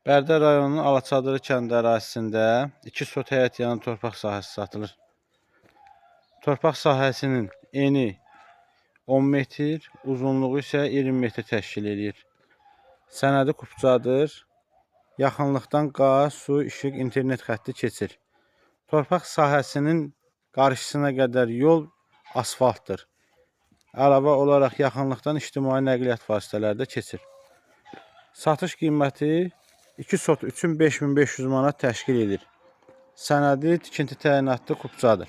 Bərdə rayonunun Alaçadırı kəndi ərazisində 2 sot həyət yanı torpaq sahəsi satılır. Torpaq sahəsinin eni 10 metr, uzunluğu isə 20 metr təşkil edir. Sənədi kupçadır. Yaxınlıqdan qaz, su, işıq, internet xətti keçir. Torpaq sahəsinin qarşısına qədər yol asfaltdır. Əlavə olaraq yaxınlıqdan ictimai nəqliyyat vasitələri də keçir. Satış qiyməti 2 sot üçün 5500 manat təşkil edir. Sənədi tikinti təyinatlı kupçadır.